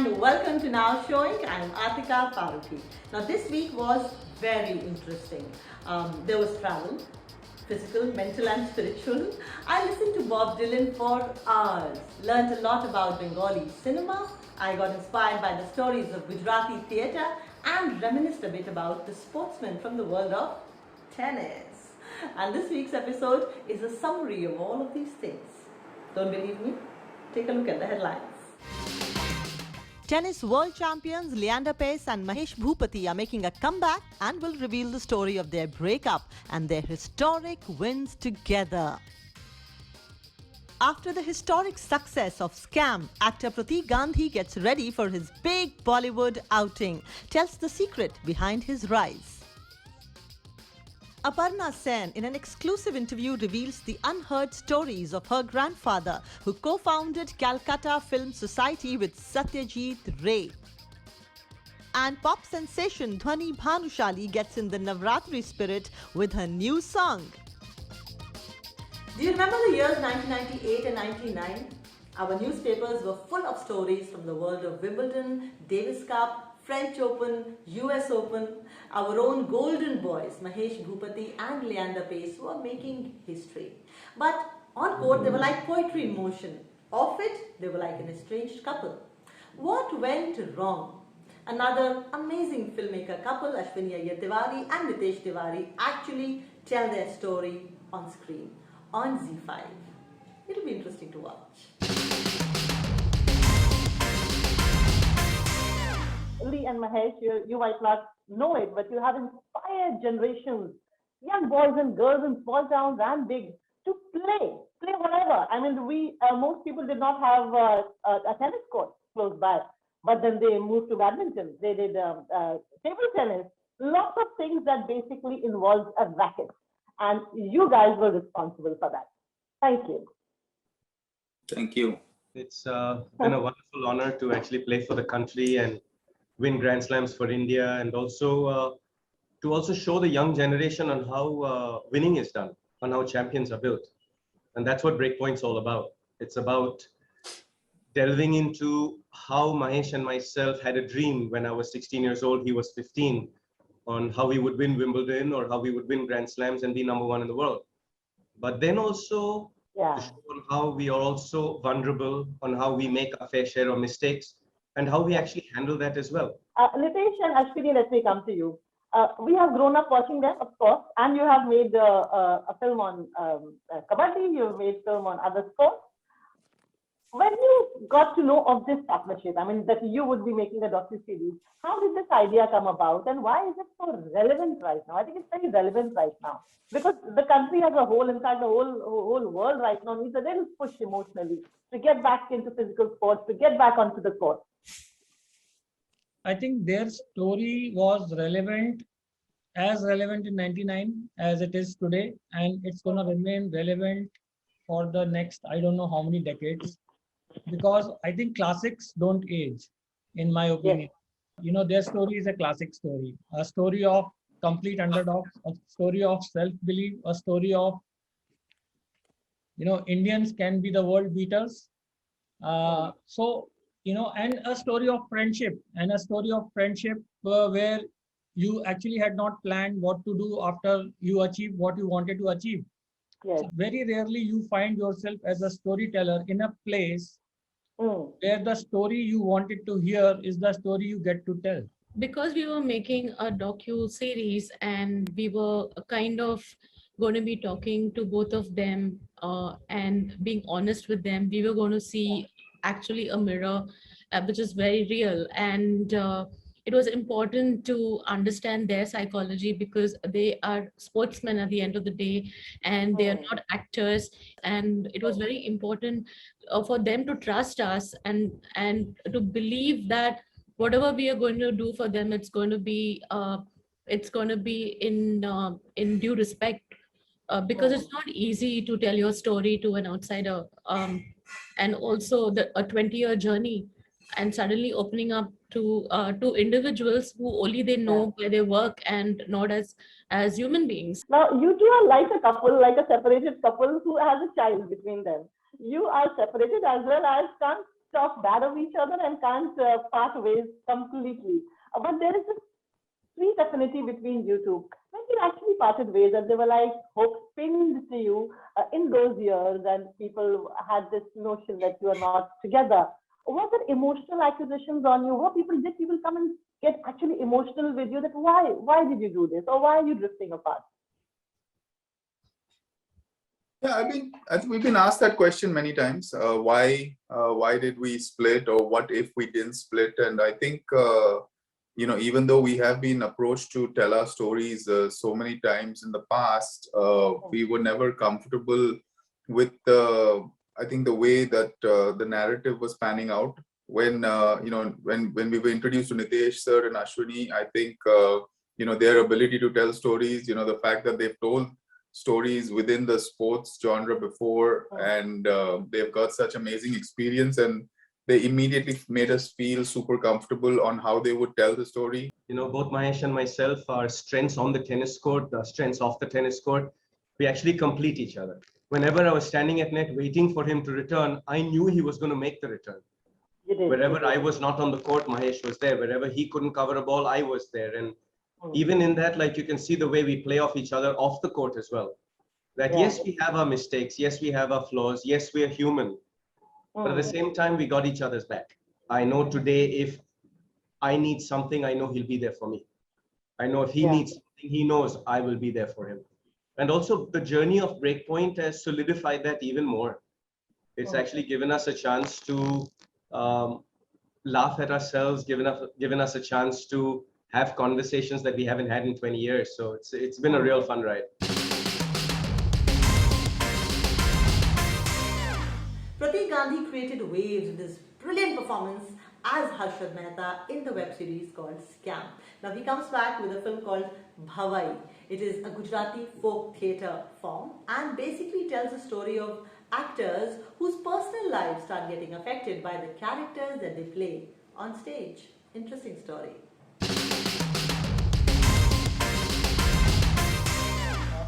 and welcome to Now Showing. I'm Atika Faruqi. Now this week was very interesting. There was travel, physical, mental and spiritual. I listened to Bob Dylan for hours, learned a lot about Bengali cinema. I got inspired by the stories of Gujarati theatre and reminisced a bit about the sportsmen from the world of tennis. And this week's episode is a summary of all of these things. Don't believe me? Take a look at the headlines. Tennis world champions Leander Paes and Mahesh Bhupati are making a comeback and will reveal the story of their breakup and their historic wins together. After the historic success of Scam, actor Pratik Gandhi gets ready for his big Bollywood outing, tells the secret behind his rise. Aparna Sen, in an exclusive interview, reveals the unheard stories of her grandfather, who co-founded Calcutta Film Society with Satyajit Ray. And pop sensation Dhwani Bhanushali gets in the Navratri spirit with her new song. Do you remember the years 1998 and 99? Our newspapers were full of stories from the world of Wimbledon, Davis Cup, French Open, US Open. Our own golden boys, Mahesh Bhupati and Leander Paes, were making history. But on court, they were like poetry in motion. Off it, they were like an estranged couple. What went wrong? Another amazing filmmaker couple, Ashwini Iyer Tiwari and Nitesh Tiwari, actually tell their story on screen on ZEE5. It'll be interesting to watch. Lee and Mahesh, you might not know it, but you have inspired generations, young boys and girls in small towns and big, to play whatever. I mean, most people did not have a tennis court close by, but then they moved to badminton. They did table tennis, lots of things that basically involves a racket. And you guys were responsible for that. Thank you. Thank you. It's been a wonderful honor to actually play for the country and win Grand Slams for India, and also to show the young generation on how winning is done, on how champions are built. And that's what Breakpoint's all about. It's about delving into how Mahesh and myself had a dream when I was 16 years old, he was 15, on how we would win Wimbledon or how we would win Grand Slams and be number one in the world. But then also to show on how we are also vulnerable, on how we make a fair share of mistakes, and how we actually handle that as well. Nitesh and Ashwini, let me come to you. We have grown up watching them, of course, and you have made a film on Kabaddi, you've made film on other sports. When you got to know of this partnership, I mean, that you would be making a docu-series, how did this idea come about and why is it so relevant right now? I think it's very relevant right now because the country as a whole, in fact, the whole world right now needs a little push emotionally to get back into physical sports, to get back onto the court. I think their story was as relevant in 99 as it is today, and it's going to remain relevant for the next, I don't know how many decades, because I think classics don't age, in my opinion. You know, their story is a classic story, a story of complete underdogs, a story of self-belief, a story of, you know, Indians can be the world beaters. You know, and a story of friendship, where you actually had not planned what to do after you achieve what you wanted to achieve. Yes. So very rarely you find yourself as a storyteller in a place where the story you wanted to hear is the story you get to tell. Because we were making a docu-series and we were kind of going to be talking to both of them and being honest with them, we were going to see actually a mirror which is very real, and it was important to understand their psychology because they are sportsmen at the end of the day and they are not actors, and it was very important for them to trust us and to believe that whatever we are going to do for them, it's going to be in due respect, because it's not easy to tell your story to an outsider, and also a 20-year journey and suddenly opening up to individuals who only they know by their work and not as human beings. Now, you two are like a couple, like a separated couple who has a child between them. You are separated as well as can't talk bad of each other and can't part ways completely. But there is this sweet affinity between you two. When you actually parted ways and they were like hope pinned to you in those years and people had this notion that you are not together, was there emotional accusations on you? Did people come and get actually emotional with you that why did you do this or why are you drifting apart? Yeah, I think we've been asked that question many times. Why did we split, or what if we didn't split? And I think even though we have been approached to tell our stories so many times in the past, we were never comfortable with I think the way that the narrative was panning out. When when we were introduced to Nitesh sir and Ashwini, I think their ability to tell stories, the fact that they've told stories within the sports genre before, and they've got such amazing experience, and they immediately made us feel super comfortable on how they would tell the story. Both Mahesh and myself, our strengths on the tennis court, the strengths off the tennis court, we actually complete each other. Whenever I was standing at net waiting for him to return, I knew he was going to make the return. Wherever I was not on the court, Mahesh was there. Wherever he couldn't cover a ball, I was there. And even in that, like, you can see the way we play off each other off the court as well. That yes, we have our mistakes. Yes, we have our flaws. Yes, we are human. But at the same time, we got each other's back. I know today, if I need something, I know he'll be there for me. I know if he needs something, he knows I will be there for him. And also the journey of Breakpoint has solidified that even more. It's actually given us a chance to laugh at ourselves, given us a chance to have conversations that we haven't had in 20 years. So it's been a real fun ride. Pratik Gandhi created waves with his brilliant performance as Harshad Mehta in the web series called Scam. Now he comes back with a film called Bhavai. It is a Gujarati folk theatre form and basically tells the story of actors whose personal lives start getting affected by the characters that they play on stage. Interesting story.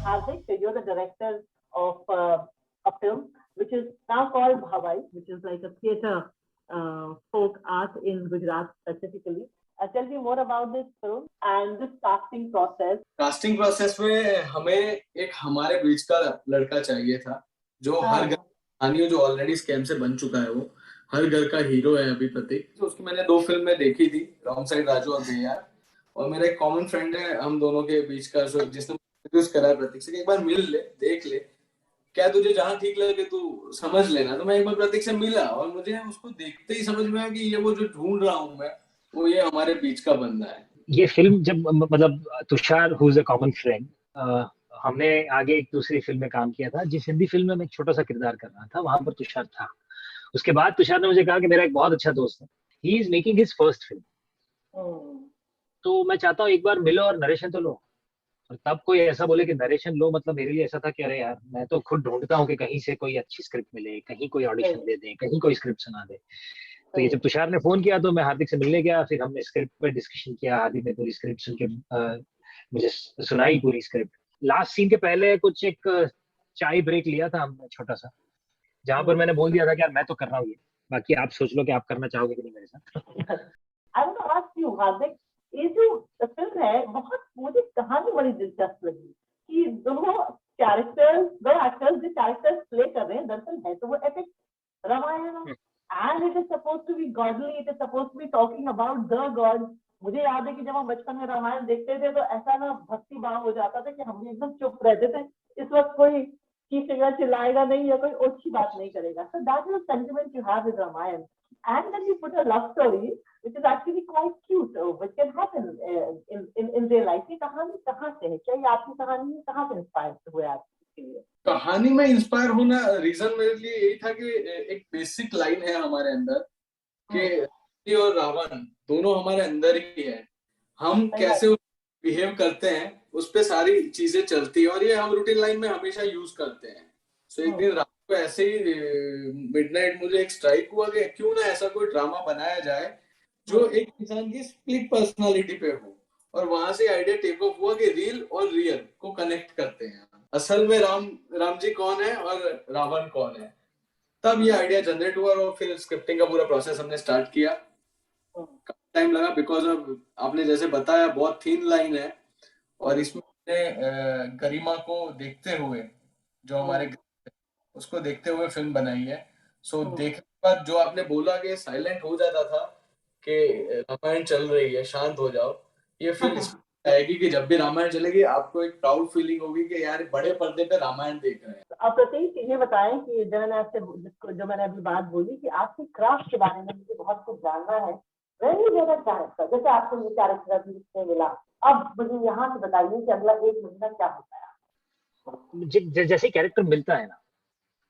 Hardik, you're the director of a film which is now called Bhavai, which is like a theatre folk art in Gujarat specifically. Tell me more about this film and this casting process. Casting process में हमें एक हमारे बीच का लड़का चाहिए था जो हर घर कहानियों जो ऑलरेडी स्कैम से बन चुका है, वो हर घर का हीरो है अभी प्रतीक। तो उसकी मैंने 2 फिल्में देखी थी, रॉन्ग साइड राजू और बेयार, और मेरा एक कॉमन फ्रेंड है हम दोनों के बीच का जो जिसने इंट्रोड्यूस करा है प्रतीक से, एक बार मिल ले, देख ले, क्या तुझे जहाँ ठीक लगे तू समझ लेना। तो मैं एक बार प्रतीक से मिला और मुझे उसको देखते ही समझ में आया कि ये वो जो ढूंढ रहा हूँ मैं, वो ये हमारे बीच का बंदा है। ये फिल्म जब मतलब Tushar who is a common friend, हमने आगे एक दूसरी फिल्म में काम किया था, जिस हिंदी फिल्म में मैं एक छोटा सा किरदार कर रहा था, वहां पर तुषार था। उसके बाद तुषार ने मुझे कहा कि मेरा एक बहुत अच्छा दोस्त है, he is making his first film, तो मैं चाहता हूँ एक बार मिलो और नरेशन तो लो। और तब कोई ऐसा बोले कि नरेशन लो, मतलब मेरे लिए ऐसा था कि अरे यार मैं तो खुद ढूंढता हूँ कि कहीं से कोई अच्छी स्क्रिप्ट मिले, कहीं कोई ऑडिशन दे दे, कहीं कोई स्क्रिप्ट सुना दे। तो ये जब तुषार ने फोन किया तो मैं हार्दिक से मिलने गया, फिर हमने स्क्रिप्ट पर डिस्कशन किया, हार्दिक ने पूरी स्क्रिप्ट सुन के मुझे सुनाई पूरी स्क्रिप्ट। लास्ट सीन के पहले कुछ एक चाय ब्रेक लिया था हमने छोटा सा, जहां पर मैंने बोल दिया था कि यार मैं तो कर रहा हूँ ये, बाकी आप सोच लो कि आप करना चाहोगे कि नहीं मेरे साथ। I want to ask you, हार्दिक, ये जो फिल्म है, बहुत मुझे कहानी बड़ी दिलचस्प लगी कि दोनों कैरेक्टर्स, दो एक्टर्स जो कैरेक्टर्स प्ले कर रहे हैं, दरअसल है तो वो epic Ramayana, and it is supposed to be godly, it is supposed to be talking about the god. मुझे याद है कि जब हम बचपन में रामायण देखते थे तो ऐसा ना भक्ति भाव हो जाता था कि हम भी एकदम चुप रहते थे, इस वक्त कोई चीखेगा चिल्लाएगा नहीं या कोई अच्छी बात नहीं करेगा. So that is the sentiment you have with Ramayan. And then you put a love story which is actually quite cute, which can happen in real life. ये कहानी कहाँ से है? क्या ये आपकी कहानी है? कहाँ से इंस्पायर हुए आप इसके लिए? कहानी में इंस्पायर होना रीजन मेरे लिए यही था कि एक बेसिक लाइन है हमारे अंदर कि और रावण दोनों हमारे अंदर ही है, हम कैसे बिहेव करते हैं उस पे सारी चीजें चलती है और ये हम रूटीन लाइन में हमेशा यूज करते हैं. सो एक दिन रात को ऐसे ही मिडनाइट मुझे एक स्ट्राइक हुआ कि क्यों ना ऐसा कोई ड्रामा बनाया जाए जो एक इंसान की स्प्लिट पर्सनालिटी पे हो, और वहां से आइडिया टेक ऑफ हुआ कि रील और रियल को कनेक्ट करते हैं. असल में राम जी कौन है और रावण कौन है, तब ये आइडिया जनरेट हुआ और फिर स्क्रिप्टिंग का पूरा प्रोसेस हमने स्टार्ट किया। टाइम लगा बिकॉज अब आपने जैसे बताया बहुत थीन लाइन है और इसमें गरिमा को देखते हुए जो हमारे उसको देखते हुए फिल्म बनाई है। सो देखने के बाद जो आपने बोला कि साइलेंट हो जाता था कि रामायण चल रही है शांत हो जाओ, ये फील आएगी कि जब भी रामायण चलेगी आपको एक प्राउड फीलिंग होगी कि यार बड़े पर्दे पे रामायण देख रहे हैं। अब प्रतीक ये बताएं कि जो मैंने आपसे जो मैंने अभी बात बोली कि आपकी क्राफ्ट के बारे में मुझे बहुत कुछ जानना है। When you get a character, जैसे आपको ये कैरेक्टर अभी इसमें मिला, अब मुझे यहाँ से बताइए कि अगला 1 महीना क्या होता है? जैसे कैरेक्टर मिलता है ना,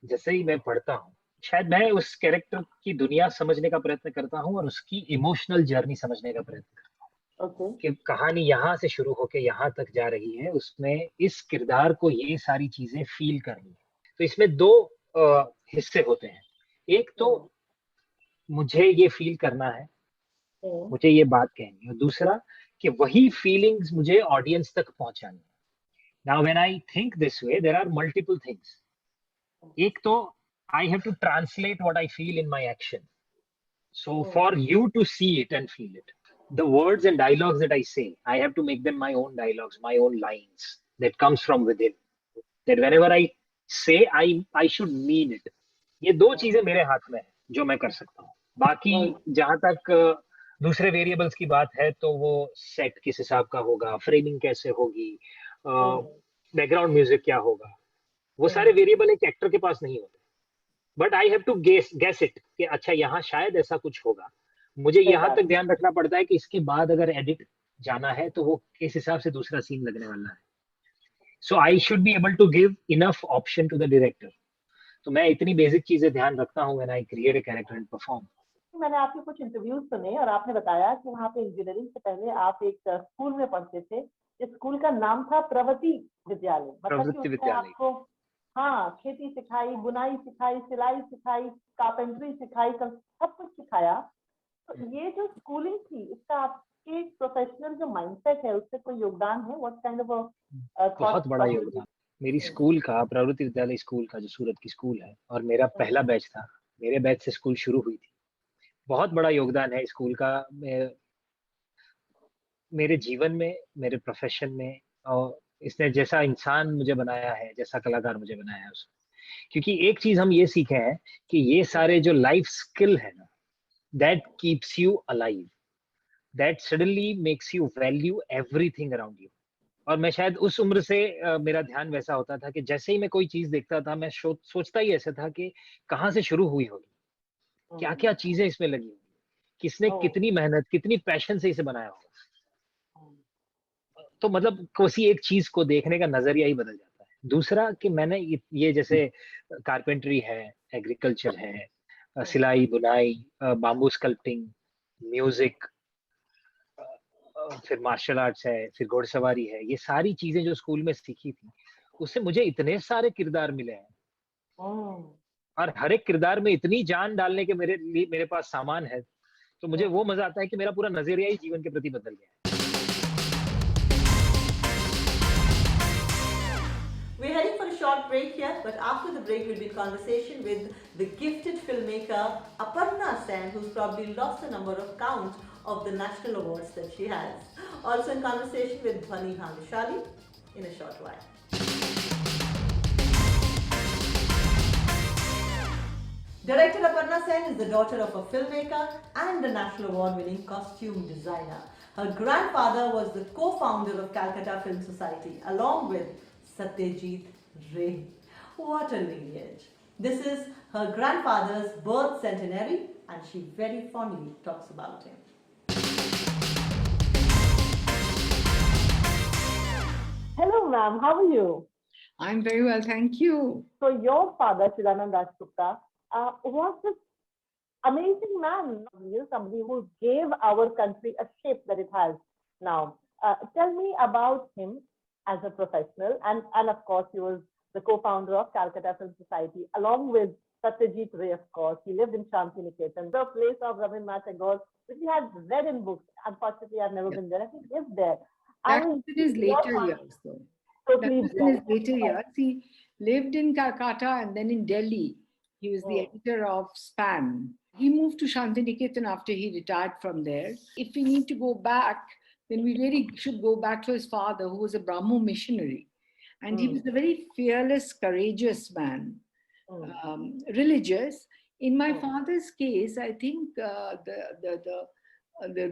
जैसे ही मैं पढ़ता हूँ, शायद मैं उस कैरेक्टर की दुनिया समझने का प्रयत्न करता हूँ और उसकी इमोशनल जर्नी समझने का प्रयत्न करता हूँ कि कहानी यहाँ से शुरू होकर यहाँ तक जा रही है, उसमें इस किरदार को ये सारी चीजें फील करनी है। तो इसमें 2 हिस्से होते हैं। एक तो मुझे ये फील करना है, मुझे ये बात कहनी है, और दूसरा कि वही फीलिंग्स मुझे ऑडियंस तक पहुंचानी है। Now when I think this way, there are multiple things. एक तो I have to translate what I feel in my action. So for you to see it and feel it, the words and dialogues that I say, I have to make them my own dialogues, my own lines that comes from within. That whenever I say, I should mean it. ये 2 चीजें मेरे हाथ में है जो मैं कर सकता हूँ। बाकी जहां तक दूसरे वेरिएबल्स की बात है तो वो सेट किस हिसाब का होगा, फ्रेमिंग कैसे होगी, बैकग्राउंड म्यूजिक क्या होगा, वो सारे वेरिएबल एक एक्टर के पास नहीं होते। But I have to guess it कि अच्छा यहाँ शायद ऐसा कुछ होगा। मुझे यहाँ तक ध्यान रखना पड़ता है कि इसके बाद अगर एडिट जाना है तो वो किस हिसाब से दूसरा सीन लगने वाला है। So I should be able to give enough option to the director. तो मैं इतनी बेसिक चीजें ध्यान रखता हूँ when I create a character and perform. मैंने आपके कुछ इंटरव्यूज सुने और आपने बताया कि वहाँ पे इंजीनियरिंग से पहले आप एक स्कूल में पढ़ते थे। इस स्कूल का नाम था प्रवृत्ति विद्यालय। प्रवृत्ति विद्यालय। आपको हाँ खेती सिखाई, बुनाई सिखाई, सिलाई सिखाई, कारपेंटरी सिखाई, सब कुछ सिखाया। तो ये जो स्कूलिंग थी इसका आपके प्रोफेशनल जो माइंडसेट है उससे कोई योगदान है? व्हाट काइंड ऑफ बहुत बड़ा योगदान मेरी स्कूल का, प्रवृत्ति विद्यालय स्कूल का जो सूरत की स्कूल है, और मेरा पहला बैच था, मेरे बैच से स्कूल शुरू हुई थी। बहुत बड़ा योगदान है स्कूल का मेरे जीवन में, मेरे प्रोफेशन में, और इसने जैसा इंसान मुझे बनाया है, जैसा कलाकार मुझे बनाया है उसमें। क्योंकि एक चीज हम ये सीखे हैं कि ये सारे जो लाइफ स्किल है ना, that keeps you alive, that suddenly makes you value everything around you. और मैं शायद उस उम्र से मेरा ध्यान वैसा होता था कि जैसे ही मैं कोई चीज देखता था मैं सोचता ही ऐसा था कि कहाँ से शुरू हुई होगी, क्या क्या चीजें इसमें लगी होगी, किसने कितनी मेहनत, कितनी पैशन से इसे बनाया होगा। तो मतलब किसी एक चीज को देखने का नजरिया ही बदल जाता है। दूसरा कि मैंने ये जैसे कारपेंटरी है, एग्रीकल्चर है, सिलाई बुनाई, बाम्बू स्कल्पटिंग, म्यूजिक, फिर मार्शल आर्ट्स है, फिर घोड़सवारी है, ये सारी चीजें जो स्कूल में सीखी थी उससे मुझे इतने सारे किरदार मिले हैं, और हर एक किरदार में इतनी जान डालने के मेरे पास सामान है। तो मुझे वो मजा आता है कि मेरा पूरा नजरिया ही जीवन के प्रति बदल गया है। We're heading for a short break here, but after the break we'll be in conversation with the gifted filmmaker Aparna Sen, who's probably lost the number of count of the national awards that she has. Also in conversation with Dhwani Bhanushali in a short while. Director Aparna Sen is the daughter of a filmmaker and a national award-winning costume designer. Her grandfather was the co-founder of Calcutta Film Society, along with Satyajit Ray. What a lineage. This is her grandfather's birth centenary and she very fondly talks about him. Hello ma'am, how are you? I'm very well, thank you. So your father, Chidanand Dasgupta, was this amazing man, somebody who gave our country a shape that it has now. Tell me about him as a professional, and of course he was the co-founder of Calcutta Film Society along with Satyajit Ray, of course. He lived in Shantiniketan, the place of Rabindranath Tagore, which he had read in books. Unfortunately, I've never been there. I think he lived there. That was in his later years, though. So that was in his later years. He lived in Calcutta and then in Delhi. He was the Oh. editor of Span. He moved to Shantiniketan after he retired from there. If we need to go back, then we really should go back to his father, who was a Brahmo missionary. And he was a very fearless, courageous man, religious. In my father's case, I think the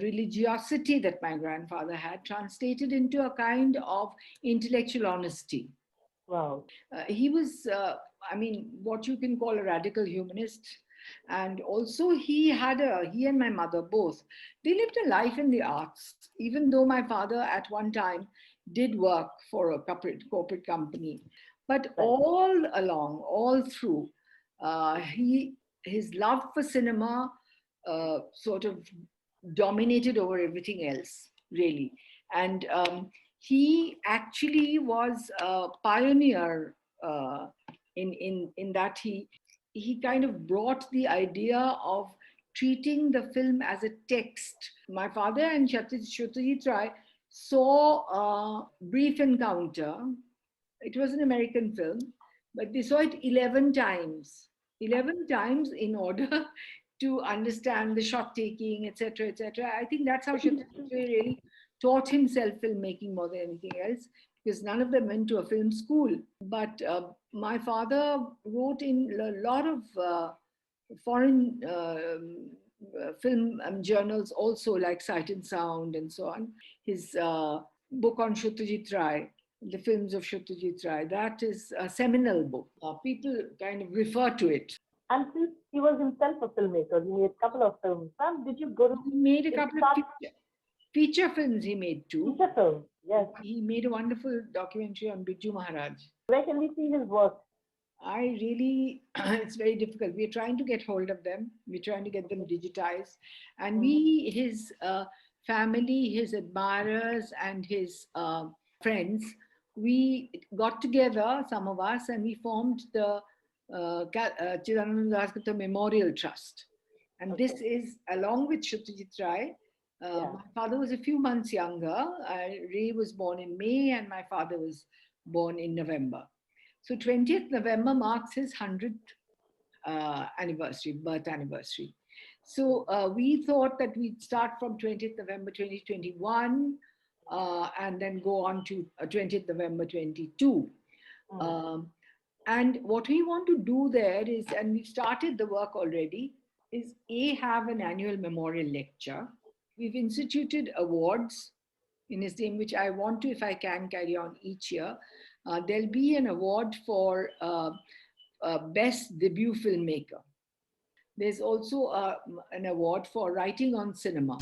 religiosity that my grandfather had translated into a kind of intellectual honesty. Wow. He was, what you can call a radical humanist. And also he and my mother both, they lived a life in the arts, even though my father at one time did work for a corporate company. But all along, all through, his love for cinema sort of dominated over everything else, really. And he actually was a pioneer in that he kind of brought the idea of treating the film as a text. My father and Satyajit Ray saw a Brief Encounter. It was an American film, but they saw it 11 times. 11 times in order to understand the shot taking, etc., etc. I think that's how Satyajit Ray really taught himself filmmaking more than anything else, because none of them went to a film school. But my father wrote in a lot of foreign film journals also, like Sight and Sound and so on. His book on Satyajit Ray, the films of Satyajit Ray, that is a seminal book. People kind of refer to it. And since he was himself a filmmaker, he made a couple of films. Ma'am, did you go to... He made a couple of feature films, he made too. Feature films, yes. He made a wonderful documentary on Biju Maharaj. Where can we see his work? It's very difficult. We're trying to get hold of them. We're trying to get them digitized. And his family, his admirers, and his friends, we got together, some of us, and we formed the Chidananda Daskata Memorial Trust. And this is, along with Satyajit Ray, my father was a few months younger. Ray was born in May and my father was born in November. So 20th November marks his 100th birth anniversary. So we thought that we'd start from 20th November 2021 and then go on to 20th November 22. And what we want to do there is, and we've started the work already, is have an annual memorial lecture. We've instituted awards in his name, which I want to, if I can, carry on each year. There'll be an award for Best Debut Filmmaker. There's also an award for Writing on Cinema.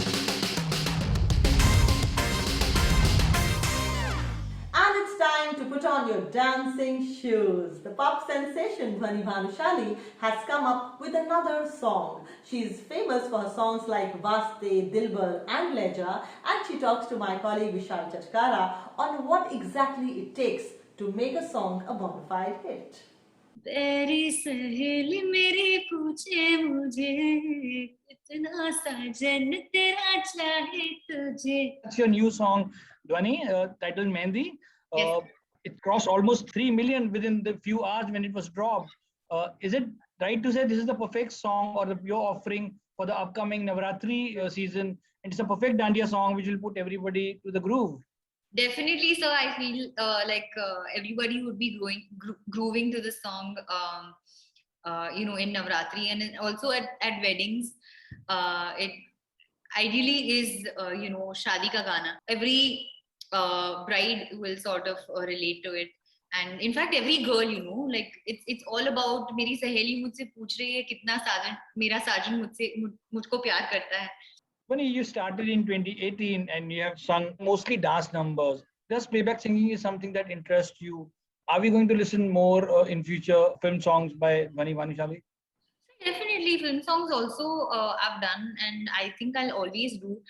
And it's time to put on your dancing shoes. The pop sensation Dhwani Bhanushali has come up with another song. She is famous for her songs like Vaste, Dilbar and Leja, and she talks to my colleague Vishal Chatkara on what exactly it takes to make a song a bona fide hit. तेरी सहेली मेरी पूछे मुझे इतना साजन तेरा चाहे तुझे. That's your new song, Dhwani, titled Mehndi. Yes. It crossed almost 3 million within the few hours when it was dropped. Is it right to say this is the perfect song or your offering for the upcoming Navratri season? And it's a perfect Dandiya song which will put everybody to the groove. Definitely, so I feel like everybody would be grooving to the song, in Navratri and also at weddings. It ideally is, Shadi Ka Gana. Every bride will sort of relate to it. And in fact, every girl, like it's all about मेरी सहेली मुझसे पूछ रही है कितना साजन मेरा साजन मुझको प्यार करता है. When you started in 2018 and you have sung mostly dance numbers, does playback singing is something that interests you? Are we going to listen more in future film songs by Dhwani Bhanushali? Definitely, film songs also I've done, and I think I'll always do.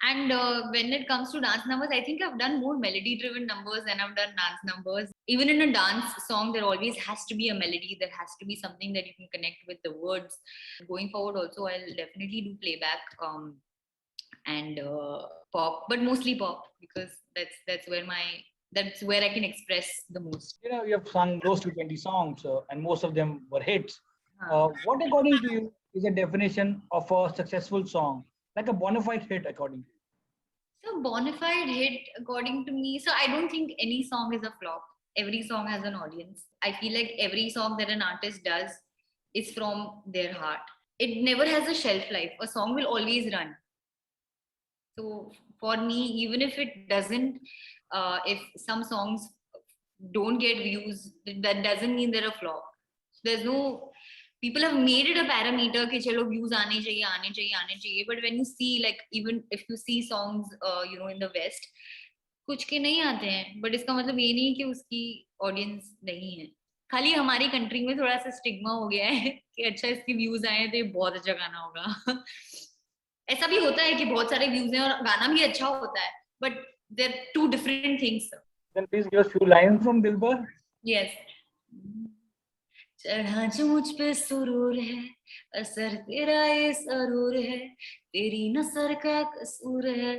And when it comes to dance numbers, I think I've done more melody-driven numbers than I've done dance numbers. Even in a dance song, there always has to be a melody. There has to be something that you can connect with the words. Going forward, also I'll definitely do playback and pop, but mostly pop because that's where I can express the most. You have sung close to 20 songs, and most of them were hits. What, according to you, is a definition of a successful song, like a bona fide hit, according to you? So bona fide hit, according to me. So I don't think any song is a flop. Every song has an audience. I feel like every song that an artist does is from their heart. It never has a shelf life. A song will always run. So for me, even if it doesn't, if some songs don't get views, that doesn't mean they're a flop. There's no, people have made it a parameter कि चलो views आने चाहिए. But when you see, like, even if you see songs, in the West, कुछ के नहीं आते हैं. But इसका मतलब ये नहीं कि उसकी audience नहीं है. खाली हमारी कंट्री में थोड़ा सा स्टिग्मा हो गया है कि अच्छा इसके व्यूज आए तो ये बहुत अच्छा गाना होगा. ऐसा भी होता है कि बहुत सारे व्यूज हैं और गाना भी अच्छा होता है, but they're two different things. Then please give us few lines from Dilbar. Yes. चढ़ा जो मुझ पे सुरूर है, असर तेरा ये जरूर है, तेरी नसर का कसूर है.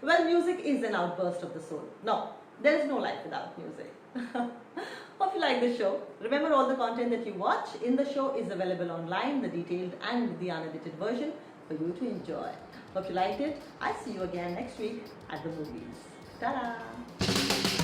Well, music is an outburst of the soul. No, there is no life without music. Hope you like the show. Remember, all the content that you watch in the show is available online, the detailed and the unedited version for you to enjoy. Hope you liked it. I'll see you again next week at the movies. Ta-da!